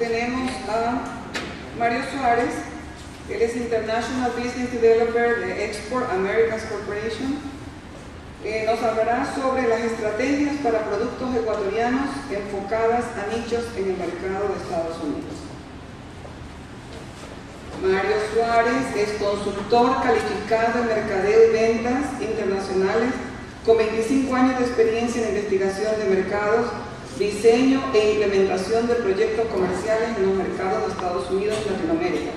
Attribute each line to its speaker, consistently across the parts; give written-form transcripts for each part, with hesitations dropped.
Speaker 1: tenemos a Mario Suárez. Él es International Business Developer de Export Americas Corporation. Nos hablará sobre las estrategias para productos ecuatorianos enfocadas a nichos en el mercado de Estados Unidos. Mario Suárez es consultor calificado en mercadeo y ventas internacionales con 25 años de experiencia en investigación de mercados, diseño e implementación de proyectos comerciales en los mercados de Estados Unidos y Latinoamérica,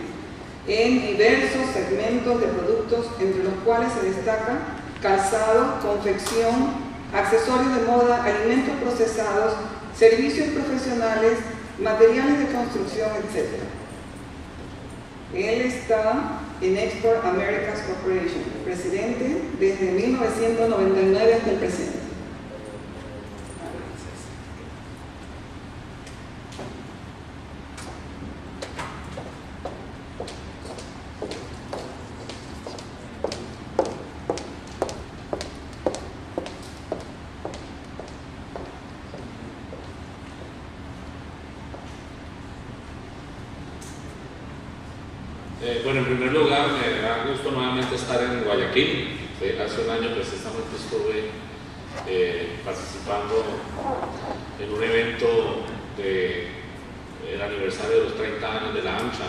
Speaker 1: en diversos segmentos de productos, entre los cuales se destaca calzado, confección, accesorios de moda, alimentos procesados, servicios profesionales, materiales de construcción, etc. Él está en Export Americas Corporation, presidente desde 1999 hasta el presente.
Speaker 2: Bueno, en primer lugar, me da gusto nuevamente estar en Guayaquil. Hace un año precisamente estuve participando en un evento del aniversario de los 30 años de la AMCHA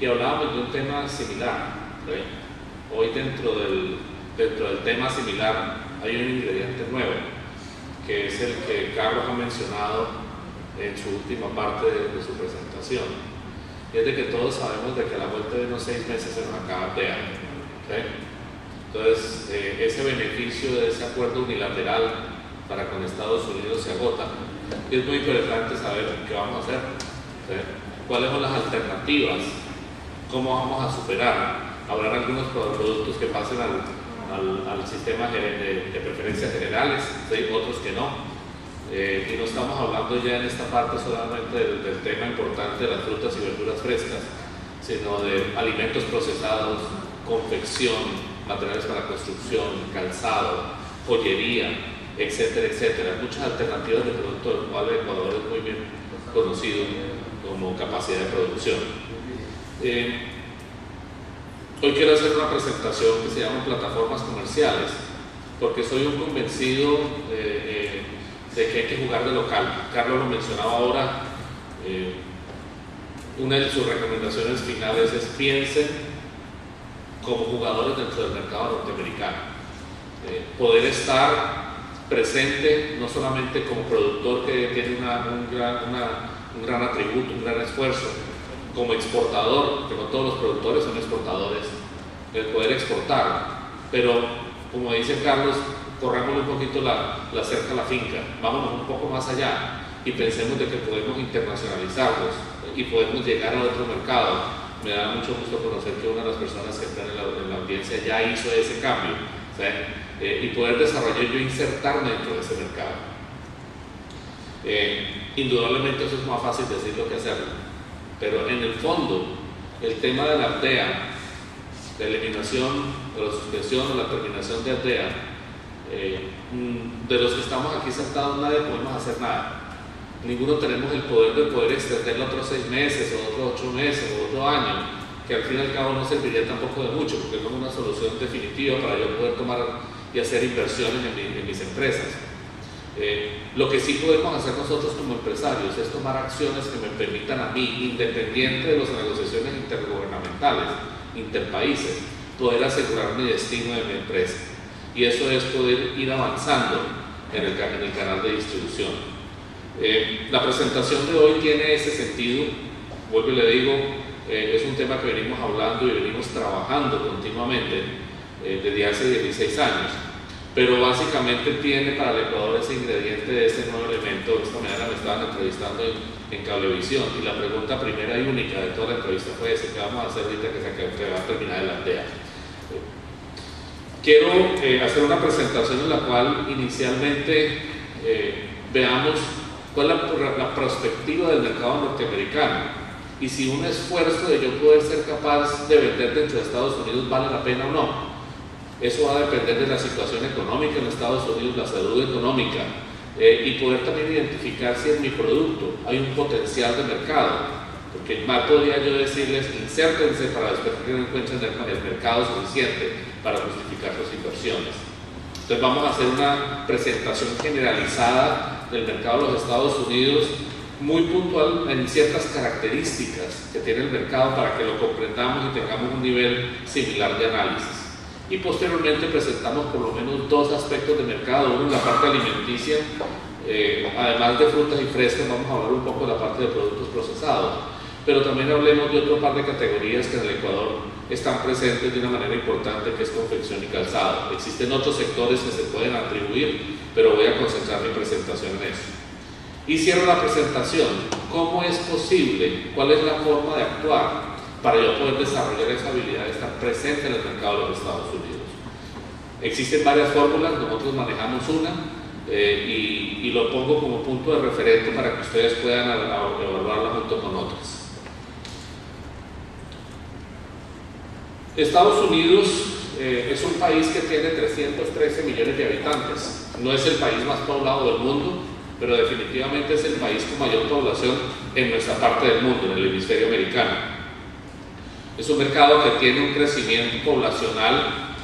Speaker 2: y hablábamos de un tema similar. Hoy dentro del tema similar hay un ingrediente nuevo, que es el que Carlos ha mencionado en su última parte de su presentación. Y es de que todos sabemos de que a la vuelta de unos 6 meses se nos acaba el año. Entonces, ese beneficio de ese acuerdo unilateral para con Estados Unidos se agota. Y es muy interesante saber qué vamos a hacer, cuáles son las alternativas, cómo vamos a superar. Habrá algunos productos que pasen al sistema de preferencias generales, otros que no. Y no estamos hablando ya en esta parte solamente del tema importante de las frutas y verduras frescas, sino de alimentos procesados, confección, materiales para construcción, calzado, joyería, etcétera, etcétera. Muchas alternativas de productos del cual Ecuador es muy bien conocido como capacidad de producción. Hoy quiero hacer una presentación que se llama Plataformas Comerciales, porque soy un convencido de que hay que jugar de local. Carlos lo mencionaba ahora, una de sus recomendaciones finales es piensen como jugadores dentro del mercado norteamericano. Poder estar presente no solamente como productor que tiene un gran atributo, un gran esfuerzo, como exportador, que no todos los productores son exportadores, el poder exportar, pero como dice Carlos, corrámosle un poquito la cerca a la finca, vámonos un poco más allá y pensemos de que podemos internacionalizarnos y podemos llegar a otro mercado. Me da mucho gusto conocer que una de las personas que están en la audiencia ya hizo ese cambio, y poder desarrollar yo insertarme dentro de ese mercado. Indudablemente eso es más fácil decirlo que hacerlo, pero en el fondo el tema de la aldea, la eliminación o la suspensión o la terminación de aldea, de los que estamos aquí sentados nadie podemos hacer nada. Ninguno tenemos el poder de poder extenderlo otros 6 meses o otros 8 meses o otro año, que al fin y al cabo no serviría tampoco de mucho, porque no es una solución definitiva para yo poder tomar y hacer inversiones en mis empresas. Lo que sí podemos hacer nosotros como empresarios es tomar acciones que me permitan a mí, independiente de las negociaciones intergubernamentales, interpaíses, poder asegurar mi destino de mi empresa. Y eso es poder ir avanzando en el canal de distribución. La presentación de hoy tiene ese sentido. Vuelvo y le digo, es un tema que venimos hablando y venimos trabajando continuamente desde hace 16 años, pero básicamente tiene para el Ecuador ese ingrediente de ese nuevo elemento. Esta mañana me estaban entrevistando en Cablevisión y la pregunta primera y única de toda la entrevista fue esa: ¿qué vamos a hacer ahorita que va a terminar la aldea? Quiero hacer una presentación en la cual inicialmente veamos cuál es la perspectiva del mercado norteamericano y si un esfuerzo de yo poder ser capaz de vender dentro de Estados Unidos vale la pena o no. Eso va a depender de la situación económica en Estados Unidos, la salud económica, y poder también identificar si en mi producto hay un potencial de mercado, porque mal podría yo decirles insértense para después que no encuentren el mercado suficiente para justificar sus inversiones. Entonces vamos a hacer una presentación generalizada del mercado de los Estados Unidos, muy puntual en ciertas características que tiene el mercado para que lo comprendamos y tengamos un nivel similar de análisis. Y posteriormente presentamos por lo menos dos aspectos de mercado, uno en la parte alimenticia, además de frutas y frescas vamos a hablar un poco de la parte de productos procesados, pero también hablemos de otro par de categorías que en el Ecuador están presentes de una manera importante, que es confección y calzado. Existen otros sectores que se pueden atribuir, pero voy a concentrar mi presentación en eso. Y cierro la presentación. ¿Cómo es posible? ¿Cuál es la forma de actuar para yo poder desarrollar esa habilidad de estar presente en el mercado de los Estados Unidos? Existen varias fórmulas, nosotros manejamos una y lo pongo como punto de referente para que ustedes puedan evaluarla junto con otras. Estados Unidos es un país que tiene 313 millones de habitantes. No es el país más poblado del mundo, pero definitivamente es el país con mayor población en nuestra parte del mundo, en el hemisferio americano. Es un mercado que tiene un crecimiento poblacional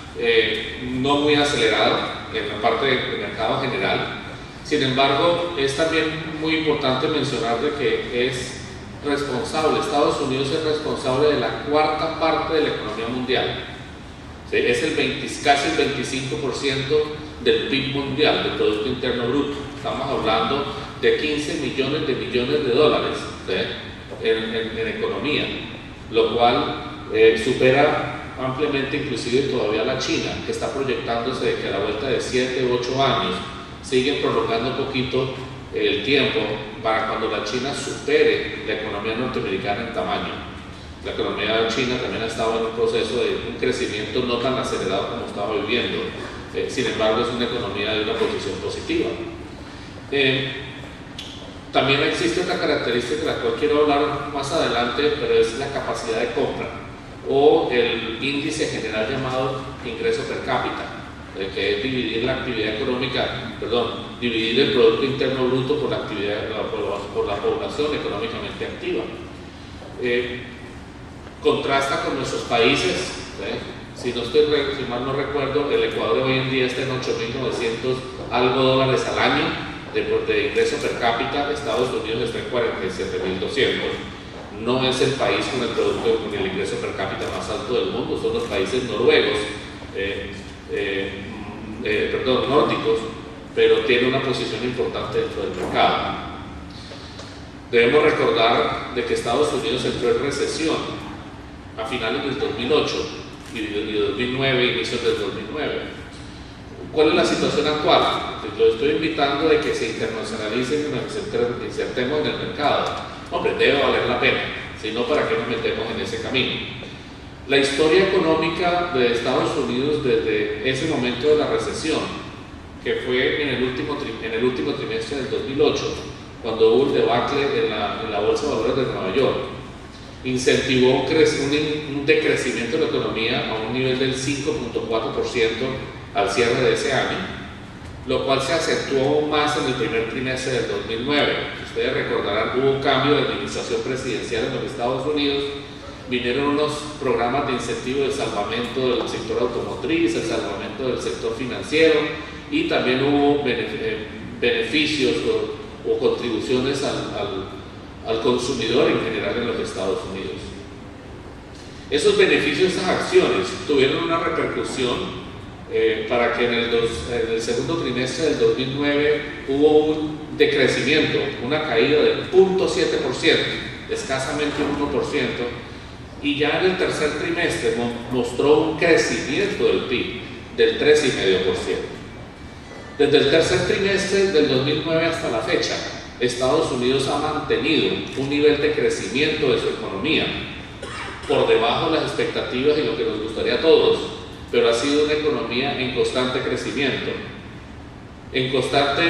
Speaker 2: no muy acelerado en la parte del mercado general. Sin embargo, es también muy importante mencionar de que es responsable, Estados Unidos es responsable de la cuarta parte de la economía mundial. ¿Sí? Es casi el 25% del PIB mundial, del Producto Interno Bruto. Estamos hablando de 15 millones de dólares, ¿sí? en economía, lo cual supera ampliamente inclusive todavía la China, que está proyectándose de que a la vuelta de 7 u 8 años siguen prolongando un poquito el tiempo para cuando la China supere la economía norteamericana en tamaño. La economía china también ha estado en un proceso de un crecimiento no tan acelerado como estaba viviendo, sin embargo es una economía de una posición positiva. También existe otra característica de la cual quiero hablar más adelante, pero es la capacidad de compra o el índice general llamado ingreso per cápita, que es dividir la actividad económica, dividir el Producto Interno Bruto por la actividad, por la población económicamente activa. Contrasta con nuestros países, si mal no recuerdo, el Ecuador hoy en día está en 8.900 algo dólares al año de ingreso per cápita. Estados Unidos está en 47.200. No es el país con el ingreso per cápita más alto del mundo, son los países noruegos, nórdicos, pero tiene una posición importante dentro del mercado. Debemos recordar de que Estados Unidos entró en recesión a finales del 2008 y 2009, inicios del 2009. ¿Cuál es la situación actual? Lo estoy invitando de que se internacionalicen y nos insertemos en el mercado. Hombre, debe valer la pena, si no, ¿para qué nos metemos en ese camino? La historia económica de Estados Unidos desde ese momento de la recesión, que fue en el último trimestre del 2008, cuando hubo el debacle en la Bolsa de Valores de Nueva York, incentivó un decrecimiento de la economía a un nivel del 5.4% al cierre de ese año, lo cual se acentuó aún más en el primer trimestre del 2009. Ustedes recordarán, hubo un cambio de administración presidencial en los Estados Unidos, vinieron unos programas de incentivo de salvamento del sector automotriz, el salvamento del sector financiero, y también hubo beneficios o contribuciones al consumidor en general en los Estados Unidos. Esos beneficios, esas acciones, tuvieron una repercusión para que en el segundo trimestre del 2009 hubo un decrecimiento, una caída del 0.7%, escasamente un 1%, y ya en el tercer trimestre mostró un crecimiento del PIB del 3,5%. Desde el tercer trimestre del 2009 hasta la fecha, Estados Unidos ha mantenido un nivel de crecimiento de su economía por debajo de las expectativas y lo que nos gustaría a todos, pero ha sido una economía en constante crecimiento, en constante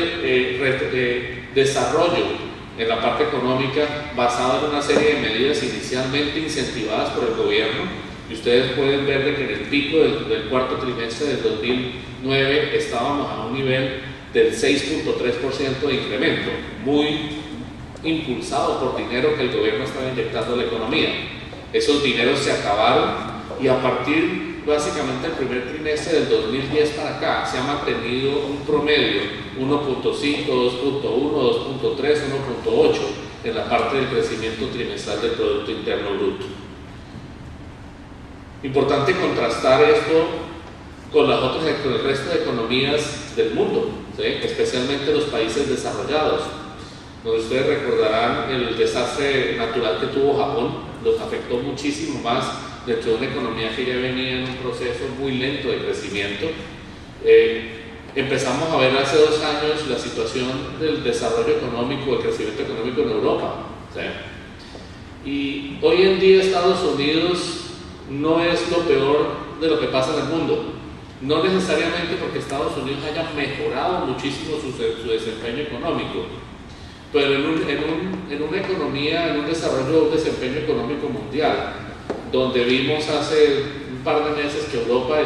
Speaker 2: desarrollo en la parte económica, basada en una serie de medidas inicialmente incentivadas por el gobierno, y ustedes pueden ver de que en el pico del cuarto trimestre del 2009 estábamos a un nivel del 6.3% de incremento, muy impulsado por dinero que el gobierno estaba inyectando a la economía. Esos dineros se acabaron y a partir básicamente del primer trimestre del 2010 para acá se ha mantenido un promedio 1.5, 2.1, 2.3, 1.8 en la parte del crecimiento trimestral del Producto Interno Bruto. Importante contrastar esto con el resto de economías del mundo, ¿sí? Especialmente los países desarrollados. Ustedes recordarán el desastre natural que tuvo Japón, los afectó muchísimo más dentro de una economía que ya venía en un proceso muy lento de crecimiento. Empezamos a ver hace 2 años la situación del desarrollo económico, el crecimiento económico en Europa, ¿sí? Y hoy en día Estados Unidos no es lo peor de lo que pasa en el mundo. No necesariamente porque Estados Unidos haya mejorado muchísimo su desempeño económico, pero en una economía, en un desarrollo, un desempeño económico mundial, donde vimos hace un par de meses que Europa,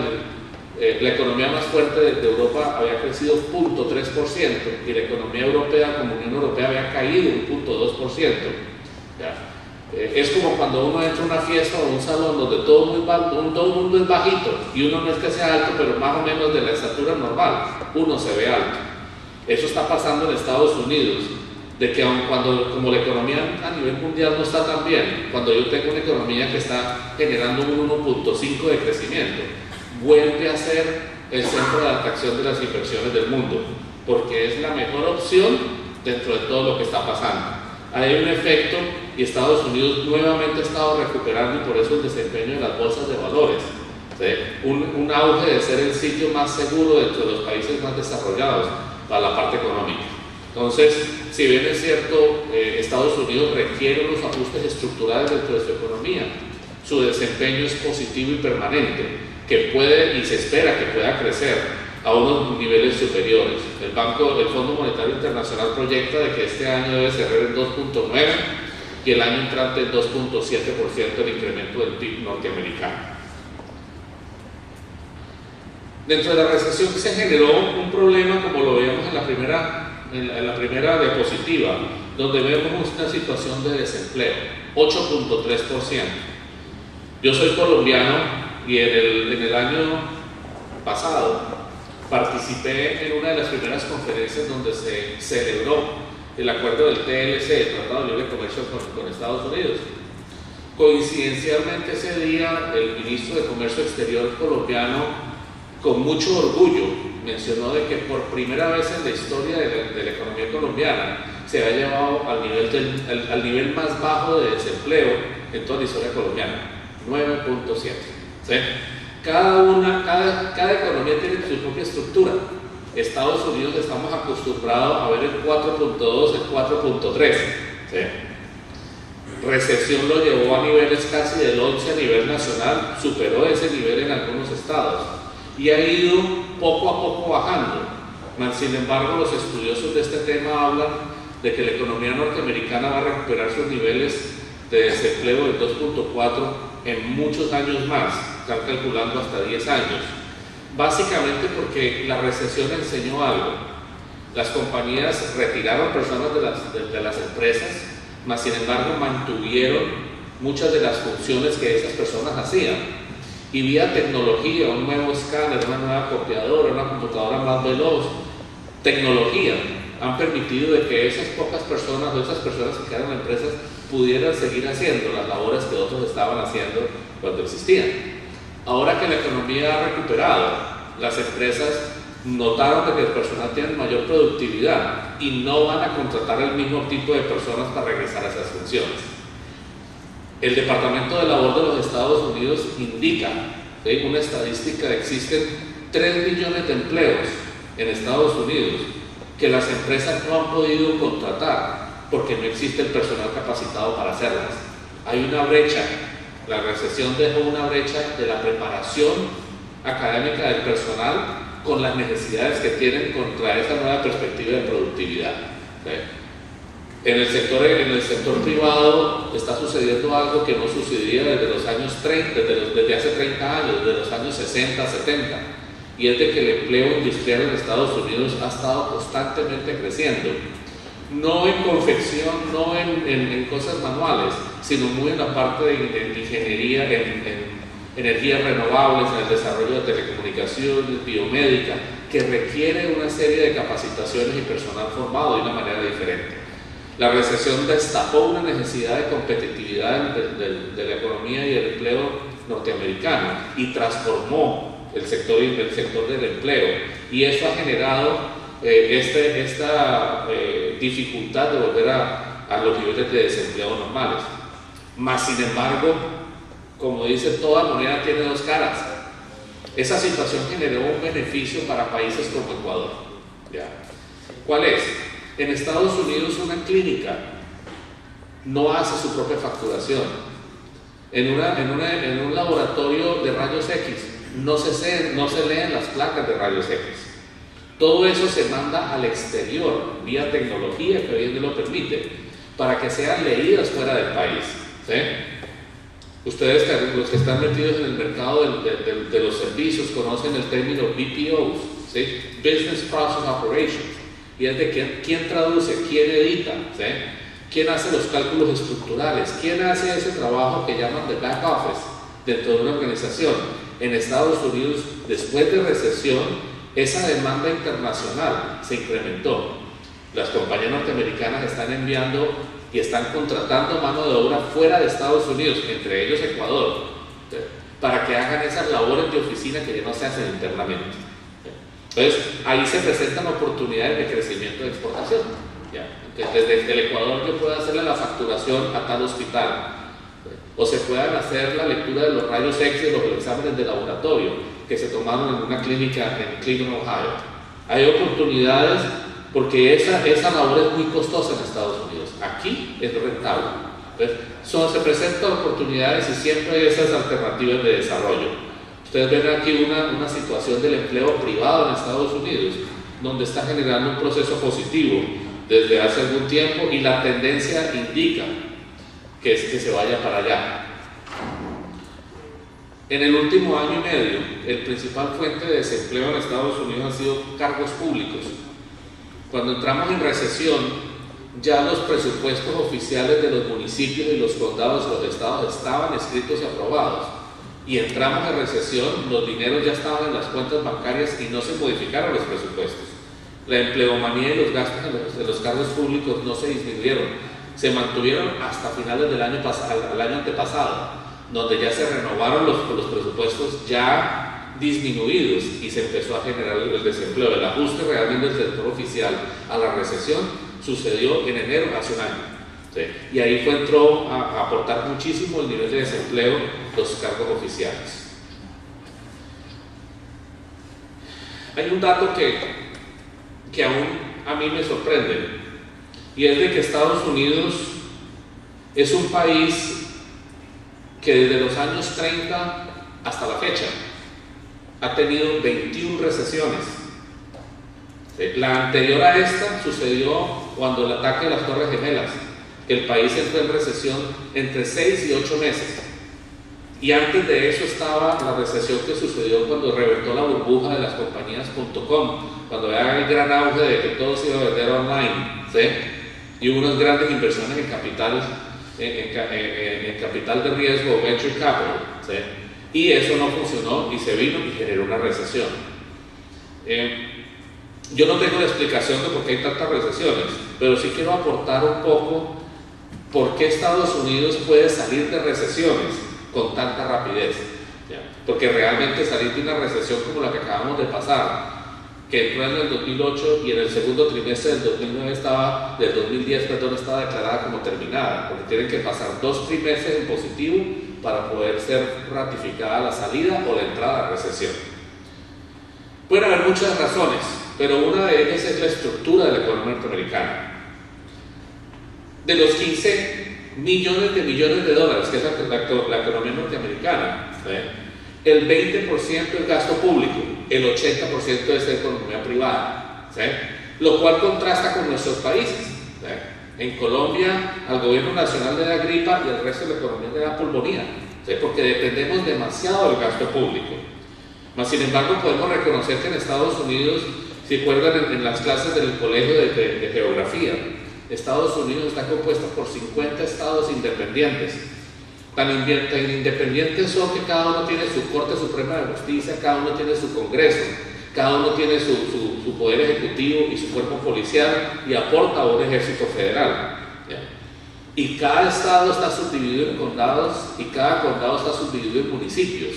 Speaker 2: la economía más fuerte de Europa había crecido 0.3% y la economía europea como Unión Europea había caído 0.2%. Es como cuando uno entra a una fiesta o un salón donde todo el mundo es bajito y uno no es que sea alto, pero más o menos de la estatura normal, uno se ve alto. Eso está pasando en Estados Unidos, de que aun cuando como la economía a nivel mundial no está tan bien, cuando yo tengo una economía que está generando un 1.5 de crecimiento, vuelve a ser el centro de atracción de las inversiones del mundo, porque es la mejor opción dentro de todo lo que está pasando. Hay un efecto y Estados Unidos nuevamente ha estado recuperando y por eso el desempeño de las bolsas de valores, ¿sí? Un auge de ser el sitio más seguro dentro de los países más desarrollados para la parte económica. Entonces, si bien es cierto, Estados Unidos requiere unos ajustes estructurales dentro de su economía, su desempeño es positivo y permanente, que puede y se espera que pueda crecer a unos niveles superiores. El Fondo Monetario Internacional proyecta de que este año debe cerrar en 2.9 y el año entrante en 2.7% el incremento del PIB norteamericano. Dentro de la recesión se generó un problema, como lo veíamos en la primera diapositiva, donde vemos una situación de desempleo, 8.3%. Yo soy colombiano y en el año pasado participé en una de las primeras conferencias donde se celebró el acuerdo del TLC, el Tratado de Libre Comercio con Estados Unidos. Coincidencialmente ese día el ministro de Comercio Exterior colombiano, con mucho orgullo, mencionó de que por primera vez en la historia de la economía colombiana se ha llevado al nivel más bajo de desempleo en toda la historia colombiana, 9.7. ¿Sí? Cada economía tiene su propia estructura. Estados Unidos estamos acostumbrados a ver el 4.2, el 4.3. ¿Sí? Recesión lo llevó a niveles casi del 11 a nivel nacional, superó ese nivel en algunos estados y ha ido poco a poco bajando. Sin embargo, los estudiosos de este tema hablan de que la economía norteamericana va a recuperar sus niveles de desempleo del 2.4 en muchos años más, están calculando hasta 10 años. Básicamente porque la recesión enseñó algo. Las compañías retiraron personas de las empresas, mas sin embargo mantuvieron muchas de las funciones que esas personas hacían. Y vía tecnología, un nuevo escáner, una nueva copiadora, una computadora más veloz, tecnología, han permitido de que esas pocas personas o esas personas que quedaron en empresas pudieran seguir haciendo las labores que otros estaban haciendo cuando existían. Ahora que la economía ha recuperado, las empresas notaron de que el personal tiene mayor productividad y no van a contratar el mismo tipo de personas para regresar a esas funciones. El Departamento de Labor de los Estados Unidos indica, ¿sí?, una estadística de que existen 3 millones de empleos en Estados Unidos que las empresas no han podido contratar porque no existe el personal capacitado para hacerlas. Hay una brecha. La recesión dejó una brecha de la preparación académica del personal con las necesidades que tienen contra esa nueva perspectiva de productividad. ¿Sí? En el sector privado está sucediendo algo que no sucedía desde los años 30, desde hace 30 años, desde los años 60, 70, y es de que el empleo industrial en Estados Unidos ha estado constantemente creciendo. No en confección, no en cosas manuales, sino muy en la parte de ingeniería, en energías renovables, en el desarrollo de telecomunicaciones, biomédica, que requiere una serie de capacitaciones y personal formado de una manera diferente. La recesión destapó una necesidad de competitividad de la economía y el empleo norteamericano y transformó el sector del empleo, y eso ha generado esta dificultad de volver a los niveles de desempleo normales. Más sin embargo, como dice, toda moneda tiene dos caras. Esa situación generó un beneficio para países como Ecuador. ¿Ya? ¿Cuál es? En Estados Unidos una clínica no hace su propia facturación. En un laboratorio de rayos X no se leen las placas de rayos X. Todo eso se manda al exterior vía tecnología que hoy en día lo permite, para que sean leídas fuera del país. ¿Sí? Ustedes, los que están metidos en el mercado de los servicios, conocen el término BPOs, ¿sí? Business Process Operations, y es de quién traduce, quién edita, ¿sí? Quién hace los cálculos estructurales, quién hace ese trabajo que llaman de back office dentro de una organización. En Estados Unidos, después de recesión, esa demanda internacional se incrementó. Las compañías norteamericanas están enviando y están contratando mano de obra fuera de Estados Unidos, entre ellos Ecuador, ¿sí? Para que hagan esas labores de oficina que ya no se hacen internamente. ¿Sí? Entonces, ahí se presentan oportunidades de crecimiento de exportación. ¿Ya? Desde el Ecuador yo puedo hacerle la facturación a tal hospital, ¿sí? O se puedan hacer la lectura de los rayos X de los exámenes de laboratorio que se tomaron en una clínica en Cleveland, Ohio. Hay oportunidades porque esa labor es muy costosa en Estados Unidos. Aquí es rentable. Entonces, se presentan oportunidades y siempre hay esas alternativas de desarrollo. Ustedes ven aquí una situación del empleo privado en Estados Unidos, donde está generando un proceso positivo desde hace algún tiempo, y la tendencia indica que se vaya para allá. En el último año y medio, el principal fuente de desempleo en Estados Unidos ha sido cargos públicos. Cuando entramos en recesión, ya los presupuestos oficiales de los municipios y los condados de los estados estaban escritos y aprobados, y entramos en recesión, los dineros ya estaban en las cuentas bancarias y no se modificaron los presupuestos. La empleomanía y los gastos de los cargos públicos no se disminuyeron, se mantuvieron hasta finales del año antepasado, donde ya se renovaron los presupuestos ya disminuidos y se empezó a generar el desempleo. El ajuste realmente del sector oficial a la recesión sucedió en enero hace un año. ¿Sí? Y ahí entró a aportar muchísimo el nivel de desempleo los cargos oficiales. Hay un dato que aún a mí me sorprende, y es de que Estados Unidos es un país que desde los años 30 hasta la fecha ha tenido 21 recesiones. La anterior a esta sucedió cuando el ataque de las Torres Gemelas, que el país entró en recesión entre 6 y 8 meses. Y antes de eso estaba la recesión que sucedió cuando reventó la burbuja de las compañías .com, cuando había el gran auge de que todo se iba a vender online, ¿sí? Y hubo unas grandes inversiones en capital de riesgo, venture capital, ¿sí? Y eso no funcionó y se vino y generó una recesión. Yo no tengo la explicación de por qué hay tantas recesiones, pero sí quiero aportar un poco por qué Estados Unidos puede salir de recesiones con tanta rapidez. ¿Ya? Porque realmente salir de una recesión como la que acabamos de pasar, que entró en el 2008 y en el segundo trimestre del 2010 estaba declarada como terminada, porque tienen que pasar 2 trimestres en positivo para poder ser ratificada la salida o la entrada a la recesión. Pueden haber muchas razones, pero una de ellas es la estructura de la economía norteamericana. De los 15 millones de dólares que es la economía norteamericana, ¿sí? El 20% es gasto público, el 80% es de economía privada, ¿sí? Lo cual contrasta con nuestros países, ¿sí? En Colombia al gobierno nacional le da gripa y al resto de la economía le da pulmonía, ¿sí? Porque dependemos demasiado del gasto público. Mas, sin embargo, podemos reconocer que en Estados Unidos, si recuerdan en las clases del colegio de geografía, Estados Unidos está compuesta por 50 estados independientes. Tan independientes son que cada uno tiene su Corte Suprema de Justicia, cada uno tiene su Congreso, cada uno tiene su poder ejecutivo y su cuerpo policial y aporta a un ejército federal. ¿Ya? Y cada estado está subdividido en condados y cada condado está subdividido en municipios.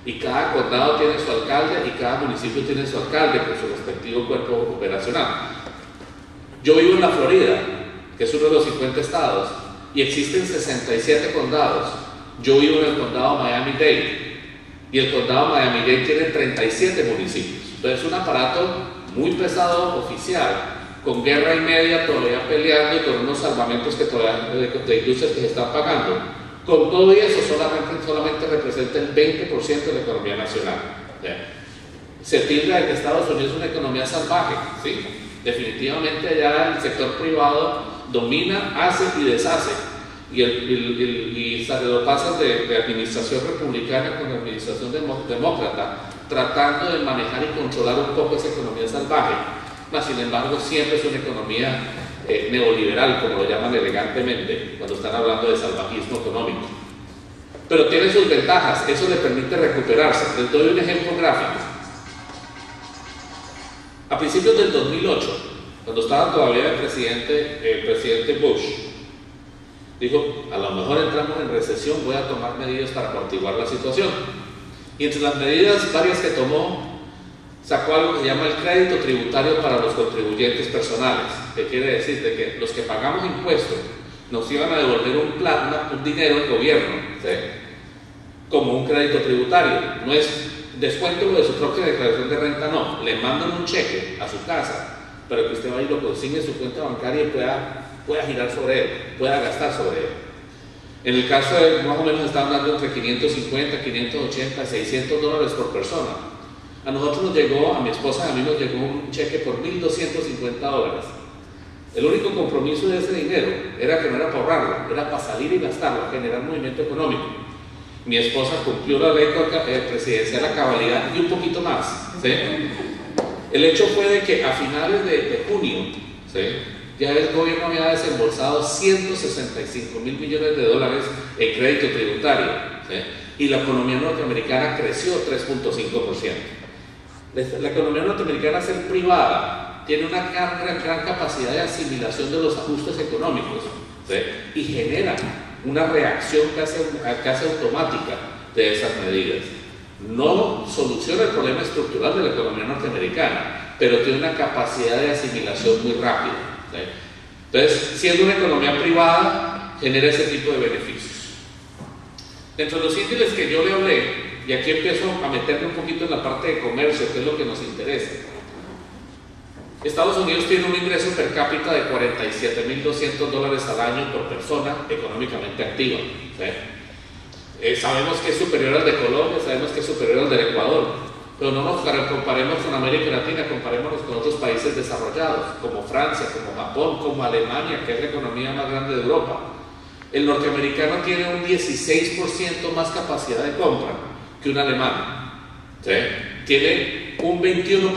Speaker 2: Y cada condado tiene su alcalde y cada municipio tiene su alcalde con su respectivo cuerpo operacional. Yo vivo en la Florida, que es uno de los 50 estados, y existen 67 condados. Yo vivo en el condado Miami-Dade, y el condado Miami-Dade tiene 37 municipios. Entonces es un aparato muy pesado oficial, con guerra y media todavía peleando y con unos salvamentos que todavía de industrias que se están pagando. Con todo eso solamente representa el 20% de la economía nacional. ¿Ya? Se tilda de que Estados Unidos es una economía salvaje, ¿sí? Definitivamente allá el sector privado domina, hace y deshace, y se lo pasan de administración republicana con administración demócrata, tratando de manejar y controlar un poco esa economía salvaje. Mas, sin embargo, siempre es una economía neoliberal, como lo llaman elegantemente cuando están hablando de salvajismo económico. Pero tiene sus ventajas, eso le permite recuperarse. Les doy un ejemplo gráfico. A principios del 2008, cuando estaba todavía el presidente Bush, dijo, a lo mejor entramos en recesión, voy a tomar medidas para amortiguar la situación. Y entre las medidas varias que tomó, sacó algo que se llama el crédito tributario para los contribuyentes personales, que quiere decir de que los que pagamos impuestos nos iban a devolver un dinero al gobierno, ¿sí? Como un crédito tributario. No es descuento de su propia declaración de renta, no, le mandan un cheque a su casa para que usted vaya y lo consigne en su cuenta bancaria y pueda girar sobre él, pueda gastar sobre él. En el caso de, más o menos estaban dando entre 550, 580, $600 por persona. A nosotros nos llegó, a mi esposa y a mí nos llegó un cheque por $1,250. El único compromiso de ese dinero era que no era para ahorrarlo, era para salir y gastarlo, generar movimiento económico. Mi esposa cumplió la ley presidencial a cabalidad y un poquito más, ¿sí? El hecho fue de que a finales de junio, ¿sí?, ya el gobierno había desembolsado $165 mil millones en crédito tributario, ¿sí?, y la economía norteamericana creció 3.5%. La economía norteamericana, al ser privada, tiene una gran capacidad de asimilación de los ajustes económicos, ¿sí?, y genera una reacción casi automática de esas medidas. No soluciona el problema estructural de la economía norteamericana, pero tiene una capacidad de asimilación muy rápida, ¿sí? Entonces, siendo una economía privada, genera ese tipo de beneficios. Dentro de los índices que yo le hablé, y aquí empiezo a meterme un poquito en la parte de comercio, que es lo que nos interesa. Estados Unidos tiene un ingreso per cápita de $47,200 al año por persona económicamente activa, ¿sí? Sabemos que es superior al de Colombia, sabemos que es superior al del Ecuador, pero no nos comparemos con América Latina, comparémonos con otros países desarrollados, como Francia, como Japón, como Alemania, que es la economía más grande de Europa. El norteamericano tiene un 16% más capacidad de compra que un alemán, ¿sí? Tiene un 21%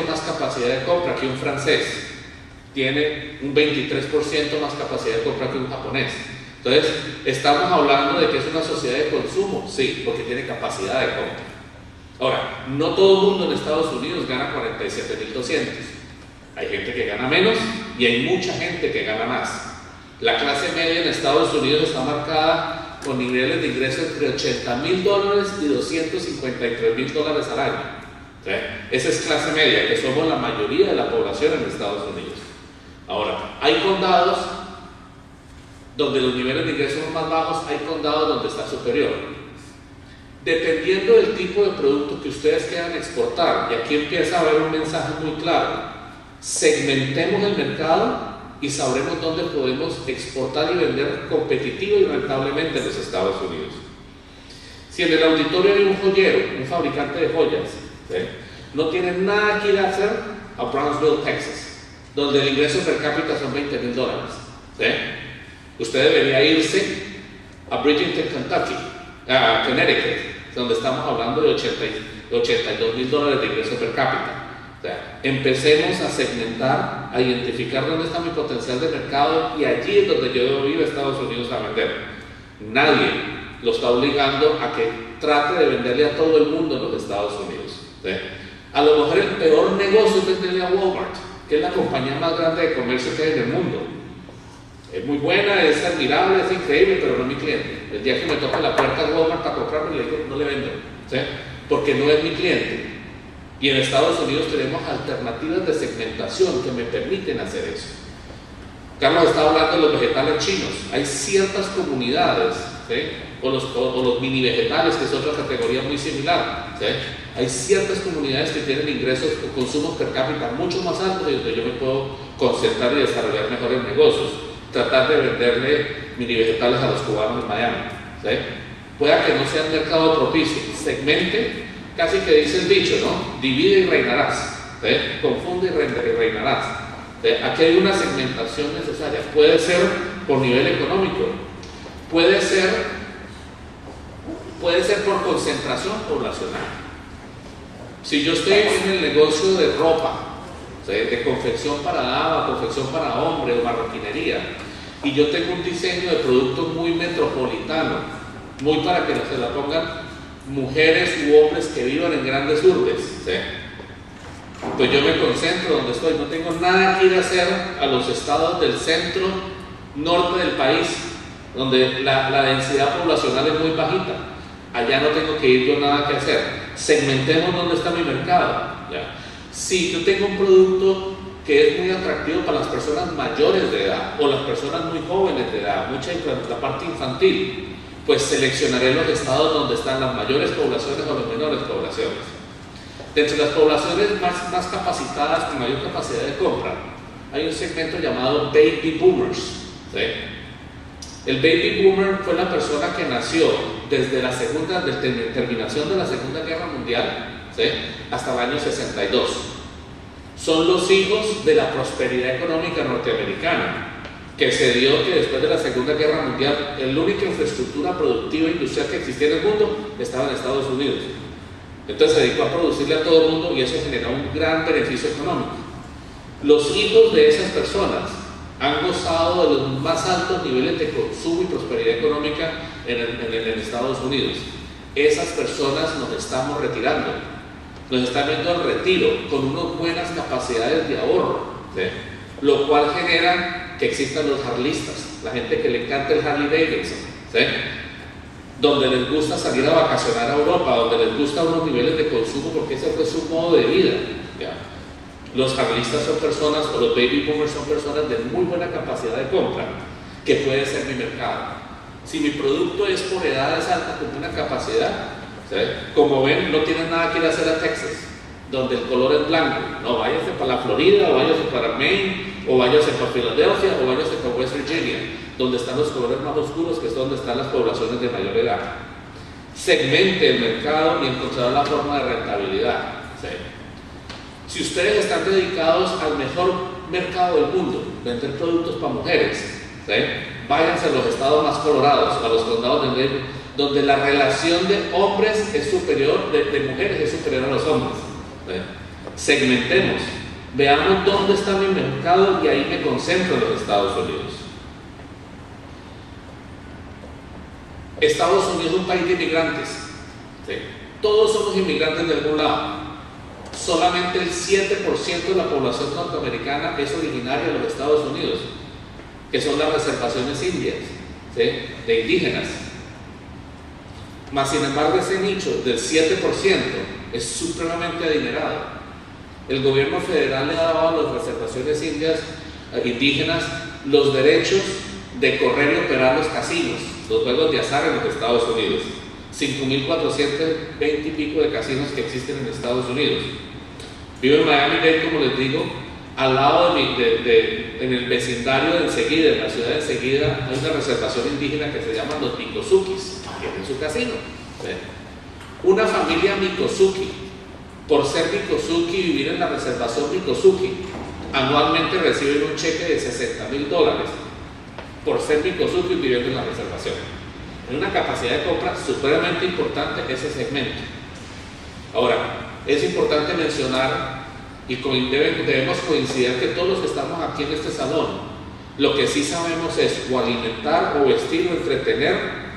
Speaker 2: más capacidad de compra que un francés, tiene un 23% más capacidad de compra que un japonés. Entonces, estamos hablando de que es una sociedad de consumo, sí, porque tiene capacidad de compra. Ahora, no todo el mundo en Estados Unidos gana 47,200. Hay gente que gana menos y hay mucha gente que gana más. La clase media en Estados Unidos está marcada con niveles de ingresos entre $80,000 y $253,000 al año, ¿sí? Esa es clase media, que somos la mayoría de la población en Estados Unidos. Ahora, hay condados donde los niveles de ingresos son más bajos, hay condados donde está superior. Dependiendo del tipo de producto que ustedes quieran exportar, y aquí empieza a haber un mensaje muy claro, segmentemos el mercado y sabremos dónde podemos exportar y vender competitivo y rentablemente en los Estados Unidos. Si en el auditorio hay un joyero, un fabricante de joyas, ¿sí?, no tiene nada que ir a hacer a Brownsville, Texas, donde el ingreso per cápita son $20,000, ¿sí? Usted debería irse a Bridgeton, Kentucky, a Connecticut, donde estamos hablando de $82,000 de ingreso per cápita. O sea, empecemos a segmentar, a identificar dónde está mi potencial de mercado y allí es donde yo debo ir a Estados Unidos a vender. Nadie lo está obligando a que trate de venderle a todo el mundo en los Estados Unidos. ¿Sí? A lo mejor el peor negocio es venderle a Walmart, que es la compañía más grande de comercio que hay en el mundo. Es muy buena, es admirable, es increíble, pero no es mi cliente. El día que me toque la puerta de Walmart para comprarme, le digo, no le vendo, ¿sí? Porque no es mi cliente. Y en Estados Unidos tenemos alternativas de segmentación que me permiten hacer eso. Carlos está hablando de los vegetales chinos. Hay ciertas comunidades, ¿sí? o los mini vegetales, que es otra categoría muy similar, ¿sí? Hay ciertas comunidades que tienen ingresos o consumos per cápita mucho más altos y donde yo me puedo concentrar y desarrollar mejores negocios. Tratar de venderle mini vegetales a los cubanos en Miami, ¿sí? Pueda que no sea un mercado propicio, segmente, casi que dice el dicho, ¿no? Divide y reinarás, ¿sí? Confunde y reinarás. ¿Sí? Aquí hay una segmentación necesaria. Puede ser por nivel económico, puede ser por concentración poblacional. Si yo estoy en el negocio de ropa, ¿sí? De confección para dama, confección para hombre o marroquinería, y yo tengo un diseño de producto muy metropolitano, muy para que se la pongan mujeres u hombres que vivan en grandes urbes, ¿sí? Pues yo me concentro donde estoy, no tengo nada que ir a hacer a los estados del centro norte del país, donde la densidad poblacional es muy bajita. Allá no tengo que ir yo nada que hacer. Segmentemos dónde está mi mercado, ¿ya? Si yo tengo un producto que es muy atractivo para las personas mayores de edad o las personas muy jóvenes de edad, la parte infantil, pues seleccionaré los estados donde están las mayores poblaciones o las menores poblaciones. Dentro de las poblaciones más capacitadas, con mayor capacidad de compra, hay un segmento llamado Baby Boomers, ¿sí? El Baby Boomer fue la persona que nació desde la terminación de la Segunda Guerra Mundial, ¿sí? Hasta el año 62. Son los hijos de la prosperidad económica norteamericana, que se dio que después de la Segunda Guerra Mundial, la única infraestructura productiva e industrial que existía en el mundo estaba en Estados Unidos. Entonces se dedicó a producirle a todo el mundo y eso generó un gran beneficio económico. Los hijos de esas personas han gozado de los más altos niveles de consumo y prosperidad económica en Estados Unidos. Esas personas nos estamos retirando, nos están viendo al retiro con unas buenas capacidades de ahorro, ¿sí? Lo cual genera que existan los harlistas, la gente que le encanta el Harley Davidson, ¿sí? Donde les gusta salir a vacacionar a Europa, donde les gusta unos niveles de consumo porque ese fue su modo de vida, ¿ya? Los harlistas son personas, o los baby boomers son personas de muy buena capacidad de compra, que puede ser mi mercado. Si mi producto es por edades altas con buena capacidad, ¿sí? Como ven, no tienen nada que ir a hacer a Texas, donde el color es blanco. No, váyase para la Florida, o váyase para Maine, o váyase para Filadelfia, o váyase para West Virginia, donde están los colores más oscuros, que es donde están las poblaciones de mayor edad. Segmente el mercado y encontrar la forma de rentabilidad, ¿sí? Si ustedes están dedicados al mejor mercado del mundo, vender productos para mujeres, ¿sí? Váyanse a los estados más colorados, a los condados de Maine, donde la relación de hombres es superior, de mujeres es superior a los hombres, ¿sí? Segmentemos, veamos dónde está mi mercado y ahí me concentro en los Estados Unidos. Estados Unidos es un país de inmigrantes, ¿sí? Todos somos inmigrantes de algún lado. Solamente el 7% de la población norteamericana es originaria de los Estados Unidos, que son las reservaciones indias, ¿sí? De indígenas. Mas sin embargo ese nicho del 7% es supremamente adinerado. El gobierno federal le ha dado a las reservaciones indias, indígenas, los derechos de correr y operar los casinos, los juegos de azar en los Estados Unidos. 5.420 y pico de casinos que existen en Estados Unidos. Vivo en Miami-Dade, como les digo, al lado en el vecindario de Enseguida, en la ciudad de Enseguida, hay una reservación indígena que se llama los Micosukis, que tienen su casino, ¿sí? Una familia Mikosuki, por ser Mikosuki y vivir en la reservación Mikosuki, anualmente reciben un cheque de $60,000 por ser Mikosuki y viviendo en la reservación. En una capacidad de compra supremamente importante ese segmento. Ahora, es importante mencionar y debemos coincidir que todos los que estamos aquí en este salón, lo que sí sabemos es o alimentar o vestir o entretener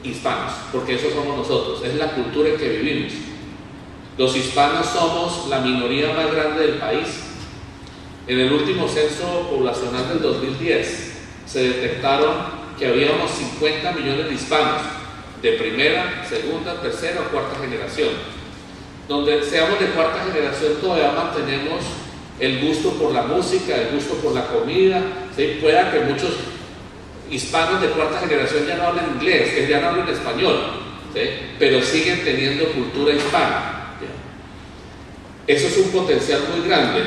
Speaker 2: hispanos, porque eso somos nosotros, es la cultura en que vivimos. Los hispanos somos la minoría más grande del país. En el último censo poblacional del 2010 se detectaron que habíamos 50 millones de hispanos de primera, segunda, tercera o cuarta generación. Donde seamos de cuarta generación todavía mantenemos el gusto por la música, el gusto por la comida, ¿sí? Pueda que muchos hispanos de cuarta generación ya no hablan inglés, que ya no hablan español, ¿sí? Pero siguen teniendo cultura hispana, ¿sí? Eso es un potencial muy grande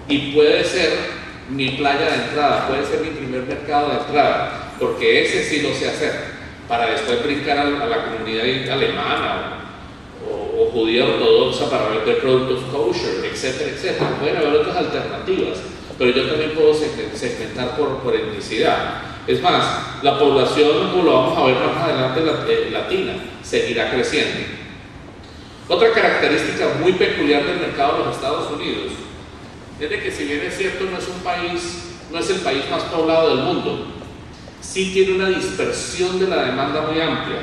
Speaker 2: y puede ser mi playa de entrada, puede ser mi primer mercado de entrada, porque ese sí lo sé hacer, para después brincar a la comunidad alemana o judía ortodoxa para vender productos kosher, etcétera, etcétera. Pueden haber otras alternativas, pero yo también puedo segmentar por etnicidad. Es más, la población, como lo vamos a ver más adelante, latina, seguirá creciendo. Otra característica muy peculiar del mercado de los Estados Unidos es de que, si bien es cierto, no es el país más poblado del mundo, sí tiene una dispersión de la demanda muy amplia.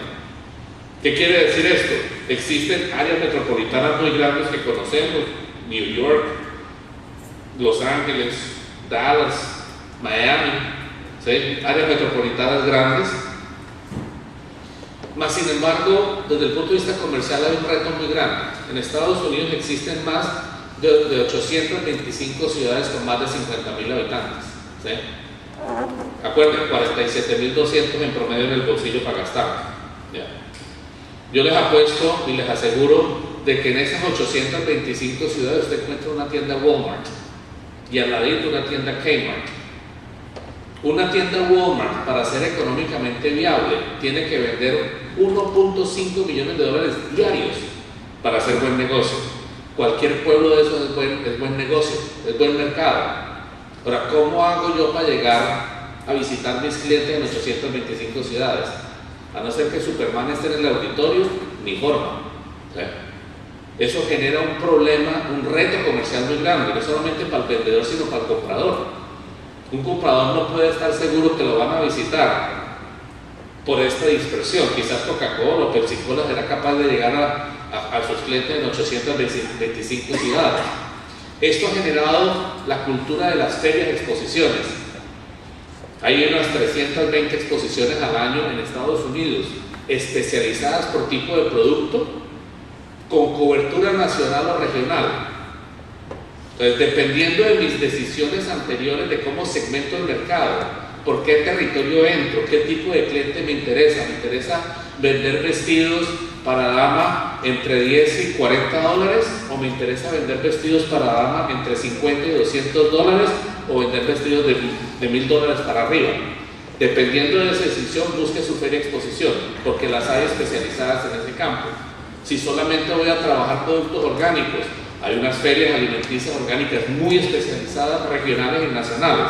Speaker 2: ¿Qué quiere decir esto? Existen áreas metropolitanas muy grandes que conocemos: New York, Los Ángeles, Dallas, Miami, ¿sí? Áreas metropolitanas grandes. Mas, sin embargo, desde el punto de vista comercial hay un reto muy grande. En Estados Unidos existen más de 825 ciudades con más de 50.000 habitantes, ¿sí? Acuérdense, 47.200 en promedio en el bolsillo para gastar, ¿ya? Yo les apuesto y les aseguro de que en esas 825 ciudades usted encuentra una tienda Walmart y al ladito una tienda Kmart. Una tienda Walmart, para ser económicamente viable, tiene que vender 1.5 millones de dólares diarios para hacer buen negocio. Cualquier pueblo de esos es buen negocio, es buen mercado. Ahora, ¿cómo hago yo para llegar a visitar mis clientes en 825 ciudades? A no ser que Superman esté en el auditorio, ni forma, ¿sí? Eso genera un problema, un reto comercial muy grande, no solamente para el vendedor, sino para el comprador. Un comprador no puede estar seguro que lo van a visitar por esta dispersión. Quizás Coca-Cola o Pepsi-Cola será capaz de llegar a sus clientes en 825 ciudades. Esto ha generado la cultura de las ferias de exposiciones. Hay unas 320 exposiciones al año en Estados Unidos, especializadas por tipo de producto, con cobertura nacional o regional. Entonces, dependiendo de mis decisiones anteriores de cómo segmento el mercado, por qué territorio entro, qué tipo de cliente me interesa vender vestidos para dama entre 10 y 40 dólares, o me interesa vender vestidos para dama entre 50 y 200 dólares, o vender vestidos de $1,000 para arriba. Dependiendo de esa decisión, busque su feria de exposición, porque las hay especializadas en ese campo. Si solamente voy a trabajar productos orgánicos, hay unas ferias alimenticias orgánicas muy especializadas, regionales y nacionales.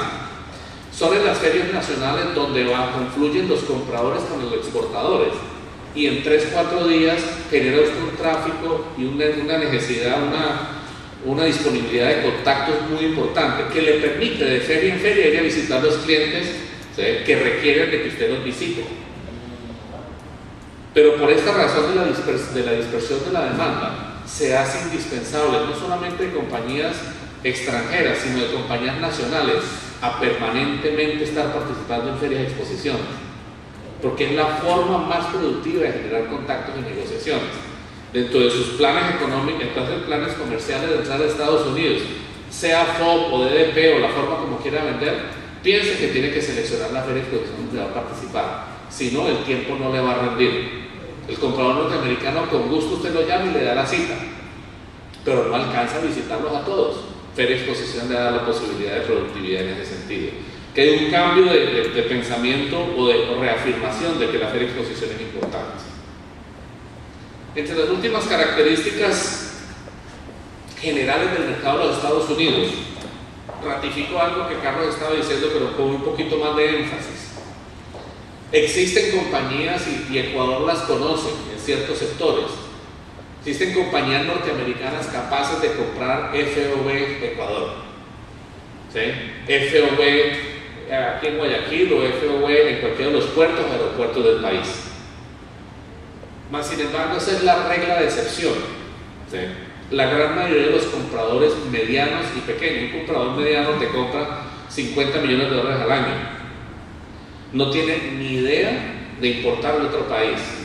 Speaker 2: Son en las ferias nacionales donde confluyen los compradores con los exportadores, y en 3-4 días genera usted un tráfico y una necesidad, una disponibilidad de contactos muy importante, que le permite de feria en feria ir a visitar los clientes, ¿sí?, que requieren de que usted los visite. Pero por esta razón de la dispersión de la demanda, se hace indispensable, no solamente de compañías extranjeras, sino de compañías nacionales, a permanentemente estar participando en ferias y exposiciones, porque es la forma más productiva de generar contactos y negociaciones. Dentro de sus planes económicos, entonces planes comerciales de entrar a Estados Unidos, sea FOB o DDP o la forma como quiera vender, piense que tiene que seleccionar la feria de exposición donde va a participar, si no, el tiempo no le va a rendir. El comprador norteamericano, con gusto usted lo llama y le da la cita, pero no alcanza a visitarlos a todos. Feria de exposición le da la posibilidad de productividad en ese sentido. Que hay un cambio de pensamiento o de reafirmación de que la feria de exposición es importante. Entre las últimas características generales del mercado de los Estados Unidos, ratifico algo que Carlos estaba diciendo, pero con un poquito más de énfasis. Existen compañías, y Ecuador las conoce en ciertos sectores, Existen compañías norteamericanas capaces de comprar FOB Ecuador, ¿sí? FOB aquí en Guayaquil o FOB en cualquiera de los puertos o aeropuertos del país. Más sin embargo, esa es la regla de excepción, ¿sí? La gran mayoría de los compradores medianos y pequeños, un comprador mediano te compra 50 millones de dólares al año, no tiene ni idea de importar de otro país.